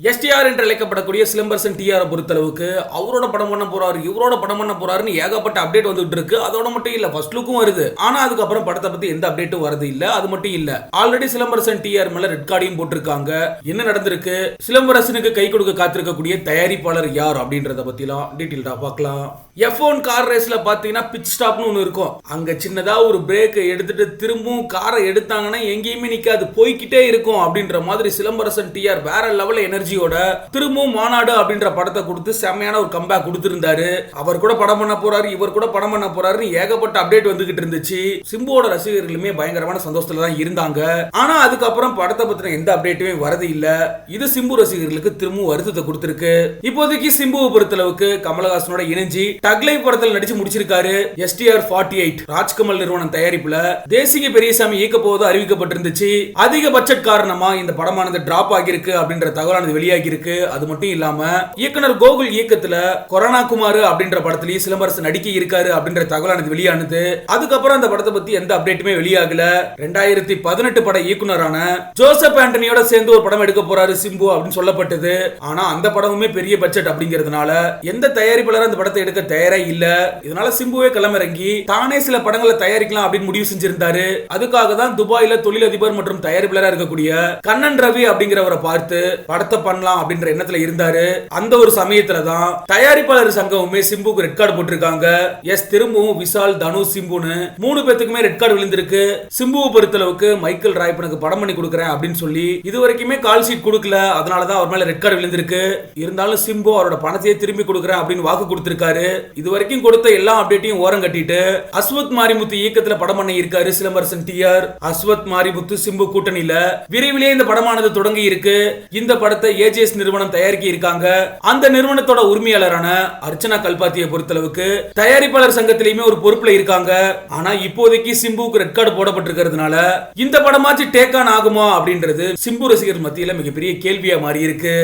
STR என்று அழைக்கப்படக்கூடிய Silambarasan TR பொறுத்தளவுக்கு அவரோட படம் பண்ண போறாரு, இவரோட படம் பண்ண போறாருன்னு ஏகப்பட்ட அப்டேட் வந்துட்டு இருக்கு. அதோட மட்டும் இல்ல, ஃபர்ஸ்ட் லுக்கும் வருது. ஆனா அதுக்கப்புறம் படத்தை பத்தி எந்த அப்டேட்டும் வரது இல்ல. அது மட்டும் இல்ல, ஆல்ரெடி சிலம்பரசன் டிஆர் மேல ரெட் கார்டையும் போட்டிருக்காங்க. என்ன நடந்திருக்கு, சிலம்பரசனுக்கு கை கொடுக்க காத்திருக்கக்கூடிய தயாரிப்பாளர் யார் அப்படின்றத பத்திலாம் டீடைல்டா பார்க்கலாம். F1 கார் ரேஸ்ல பாத்தீங்கன்னா பிட் ஸ்டாப்னு ஒன்னு இருக்கும். அங்க சின்னதா ஒரு பிரேக் எடுத்துட்டு திரும்பவும் காரை எடுத்தாங்கன்னா எங்கேயுமே நிக்காது, போய்கிட்டே இருக்கும். அப்படின்ற மாதிரி சிலம்பரசன் டிஆர் வேற லெவல் எனர்ஜியோட திரும்பவும் மாநாடு அப்படின்ற படத்தை கொடுத்து செம்மையான ஒரு கம்பேக் கொடுத்திருந்தாரு. அவர் கூட படம் பண்ண போறாரு, இவர் கூட படம் பண்ண போறாருன்னு ஏகப்பட்ட அப்டேட் வந்துகிட்டு இருந்துச்சு. சிம்புவோட ரசிகர்களுமே பயங்கரமான சந்தோஷத்துல தான் இருந்தாங்க. ஆனா அதுக்கப்புறம் படத்தை பத்தின எந்த அப்டேட்டுமே வரது இல்ல. இது சிம்பு ரசிகர்களுக்கு திரும்பவும் வருத்தத்தை கொடுத்திருக்கு. இப்போதைக்கு சிம்புவை பொறுத்தளவுக்கு கமலஹாசனோட இணைஞ்சி தக்லை படத்தில் நடிச்சு முடிச்சிருக்காரு. STR 48 ராஜ்கமல் நிறுவனம் தயாரிப்புல தேசிக பெரியசாமி இயக்க போவது அறிவிக்கப்பட்டிருந்துச்சு. அதிக பட்ஜெட் காரணமா இந்த படமானது டிராப் ஆகியிருக்கு அப்படின்ற தகவலானது வெளியாகி இருக்கு. அது மட்டும் இல்லாம இயக்குனர் கோகுல் இயக்கத்துல கொரோனா குமார் அப்படின்ற படத்திலேயே சிலம்பரசன் நடிக்க இருக்காரு அப்படின்ற தகவலானது வெளியானது. அதுக்கப்புறம் அந்த படத்தை பத்தி எந்த அப்டேட்டுமே வெளியாகல. 2018 பட இயக்குனரான ஜோசப் ஆண்டனியோட சேர்ந்து ஒரு படம் எடுக்க போறாரு சிம்பு அப்படின்னு சொல்லப்பட்டது. ஆனா அந்த படமுமே பெரிய பட்ஜெட் அப்படிங்கிறதுனால எந்த தயாரிப்பாளர் அந்த படத்தை எடுக்க தயாரா இல்ல. இதனால சிம்புவே களமிறங்கி தானே சில படங்களை தயாரிக்கலாம் அப்படின்னு முடிவு செஞ்சிருந்தாரு. அதுக்காக தான் துபாயில தொழிலதிபர் மற்றும் தயாரிப்பாளராக இருக்கக்கூடிய கண்ணன் ரவி அப்படிங்கிறவரை பார்த்து படத்தை பண்ணலாம் அப்படின்ற எண்ணத்துல இருந்தாரு. அந்த ஒரு சமயத்துல தான் தயாரிப்பாளர் சங்கமுமே சிம்புக்கு ரெட் கார்டு போட்டிருக்காங்க. திரும்பவும் விஷால், தனுஷ், சிம்புன்னு 3 பேத்துக்குமே ரெட் கார்டு விழுந்திருக்கு. சிம்புவை பொறுத்தளவுக்கு மைக்கேல் ராய்ப்பனுக்கு படம் பண்ணி கொடுக்குறேன் அப்படின்னு சொல்லி இதுவரைக்குமே கால் ஷீட் கொடுக்கல. அதனாலதான் அவர் மேல ரெட் கார்டு விழுந்திருக்கு. இருந்தாலும் சிம்பு அவரோட பணத்தையே திரும்பி கொடுக்குறேன் அப்படின்னு வாக்கு கொடுத்திருக்காரு. இதுவரைக்கும் கொடுத்த எல்லா அப்டேட்டையும் ஓரம் கட்டிட்டு அஸ்வத் மாரிமுத்து இயக்கத்துல படம் பண்ண இருக்காரு சிலம்பரசன் டிஆர். அஸ்வத் மாரிமுத்து சிம்பு கூட்டணியில விரைவிலே இந்த படமானது தொடங்கி இருக்கு. இந்த படத்தை AJS நிறுவனம் தயாரிக்க இருக்காங்க. அந்த நிறுவனத்தோட உரிமையாளரான அர்ச்சனா கல்பாத்தியை பொறுத்தளவுக்கு தயாரிப்பாளர் சங்கத்திலேயுமே ஒரு பொறுப்புல இருக்காங்க. ஆனா இப்போதைக்கு சிம்புக்கு ரெட் கார்டு போடப்பட்டிருக்கிறதுனால இந்த படமாச்சு டேக் ஆன் ஆகுமா அப்படின்றது சிம்பு ரசிகர் மத்தியில மிகப்பெரிய கேள்வியா மாறி இருக்கு.